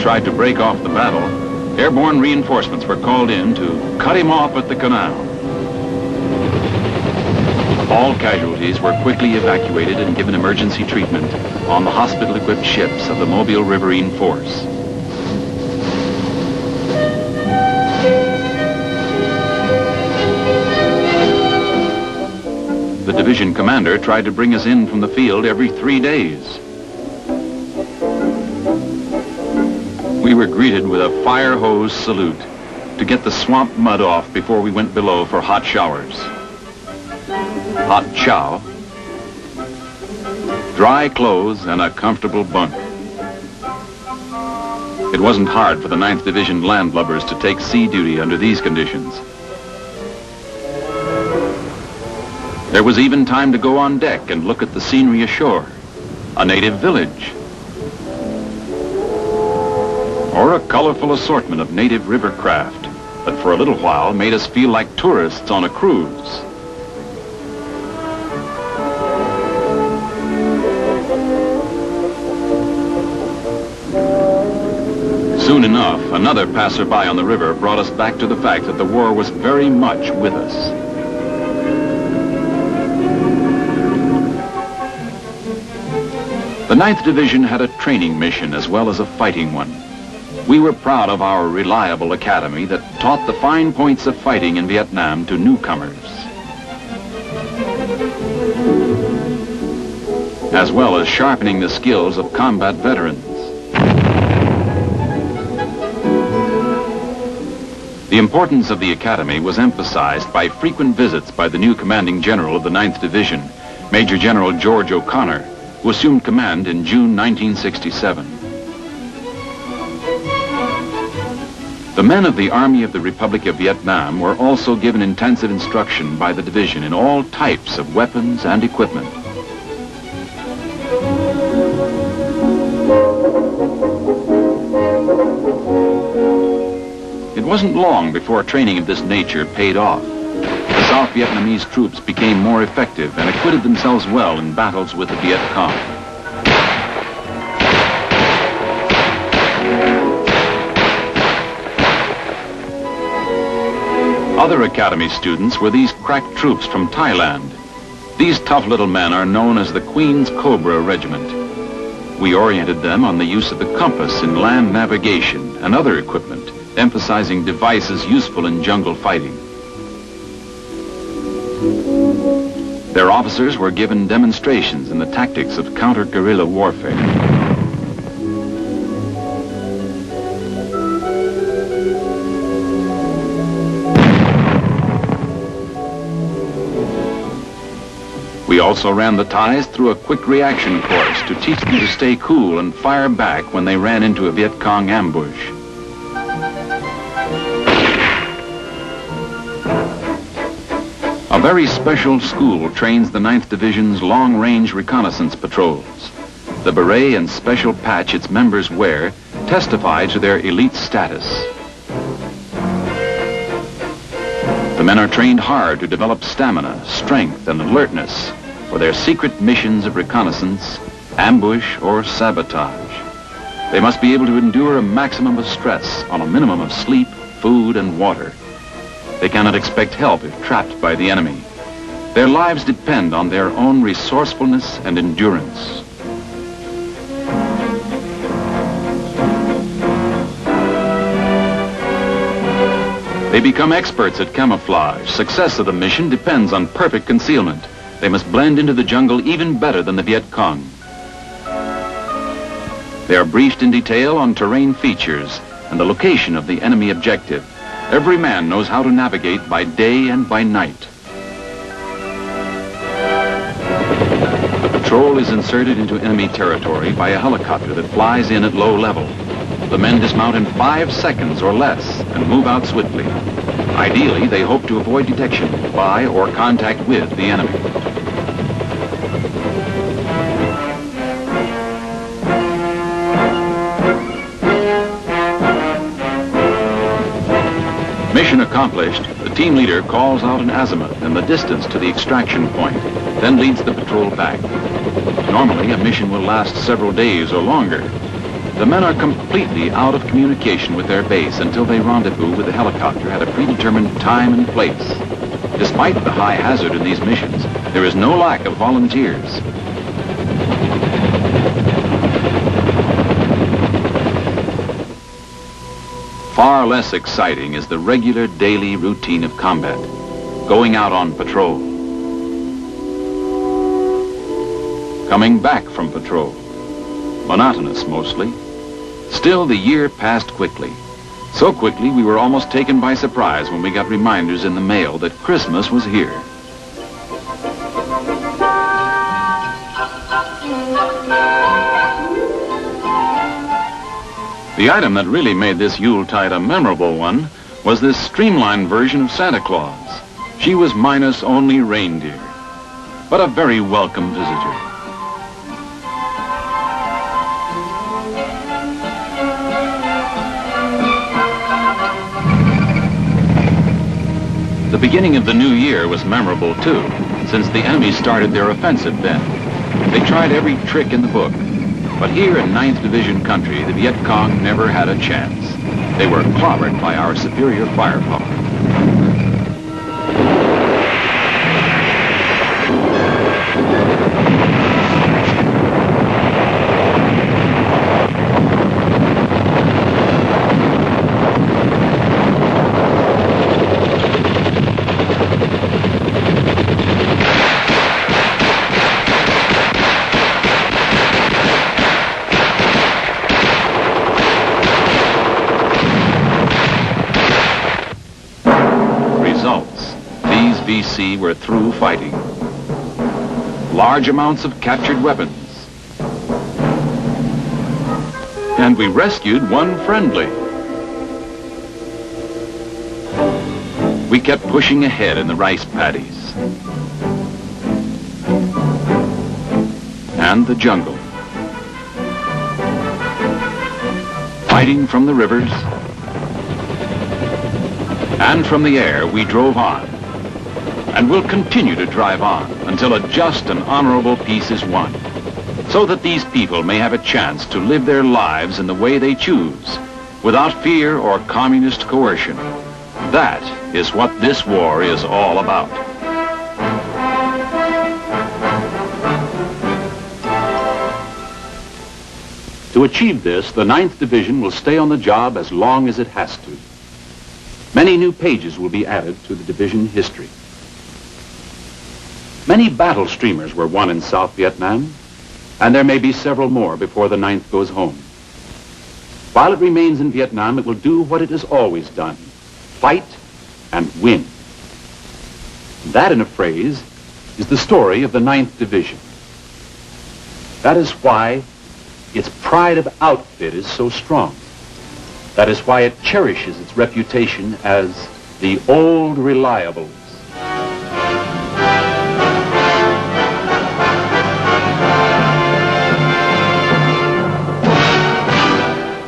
tried to break off the battle, airborne reinforcements were called in to cut him off at the canal. All casualties were quickly evacuated and given emergency treatment on the hospital-equipped ships of the Mobile Riverine Force. The division commander tried to bring us in from the field every 3 days. We were greeted with a fire hose salute to get the swamp mud off before we went below for hot showers. Hot chow, dry clothes, and a comfortable bunk. It wasn't hard for the 9th Division landlubbers to take sea duty under these conditions. There was even time to go on deck and look at the scenery ashore, a native village, or a colorful assortment of native river craft that for a little while made us feel like tourists on a cruise. Soon enough, another passerby on the river brought us back to the fact that the war was very much with us. The 9th Division had a training mission as well as a fighting one. We were proud of our reliable academy that taught the fine points of fighting in Vietnam to newcomers, as well as sharpening the skills of combat veterans. The importance of the academy was emphasized by frequent visits by the new commanding general of the 9th Division, Major General George O'Connor, who assumed command in June 1967. The men of the Army of the Republic of Vietnam were also given intensive instruction by the division in all types of weapons and equipment. It wasn't long before training of this nature paid off. The South Vietnamese troops became more effective and acquitted themselves well in battles with the Viet Cong. Other academy students were these crack troops from Thailand. These tough little men are known as the Queen's Cobra Regiment. We oriented them on the use of the compass in land navigation and other equipment, emphasizing devices useful in jungle fighting. Their officers were given demonstrations in the tactics of counter-guerrilla warfare. We also ran the Thais through a quick reaction course to teach them to stay cool and fire back when they ran into a Viet Cong ambush. A very special school trains the 9th Division's long-range reconnaissance patrols. The beret and special patch its members wear testify to their elite status. The men are trained hard to develop stamina, strength, and alertness for their secret missions of reconnaissance, ambush, or sabotage. They must be able to endure a maximum of stress on a minimum of sleep, food, and water. They cannot expect help if trapped by the enemy. Their lives depend on their own resourcefulness and endurance. They become experts at camouflage. Success of the mission depends on perfect concealment. They must blend into the jungle even better than the Viet Cong. They are briefed in detail on terrain features and the location of the enemy objective. Every man knows how to navigate by day and by night. The patrol is inserted into enemy territory by a helicopter that flies in at low level. The men dismount in 5 seconds or less and move out swiftly. Ideally, they hope to avoid detection by or contact with the enemy. Mission accomplished, the team leader calls out an azimuth and the distance to the extraction point, then leads the patrol back. Normally, a mission will last several days or longer. The men are completely out of communication with their base until they rendezvous with the helicopter at a predetermined time and place. Despite the high hazard in these missions, there is no lack of volunteers. Far less exciting is the regular daily routine of combat, going out on patrol, coming back from patrol, monotonous mostly. Still, the year passed quickly. So quickly we were almost taken by surprise when we got reminders in the mail that Christmas was here. The item that really made this Yuletide a memorable one was this streamlined version of Santa Claus. She was minus only reindeer, but a very welcome visitor. The beginning of the new year was memorable too, since the enemy started their offensive then. They tried every trick in the book. But here in 9th Division country, the Viet Cong never had a chance. They were clobbered by our superior firepower. VC were through fighting. Large amounts of captured weapons. And we rescued one friendly. We kept pushing ahead in the rice paddies. And the jungle. Fighting from the rivers. And from the air, we drove on. And we'll continue to drive on until a just and honorable peace is won, so that these people may have a chance to live their lives in the way they choose, without fear or communist coercion. That is what this war is all about. To achieve this, the 9th Division will stay on the job as long as it has to. Many new pages will be added to the division history. Many battle streamers were won in South Vietnam, and there may be several more before the 9th goes home. While it remains in Vietnam, it will do what it has always done: fight and win. That, in a phrase, is the story of the 9th Division. That is why its pride of outfit is so strong. That is why it cherishes its reputation as the old reliables.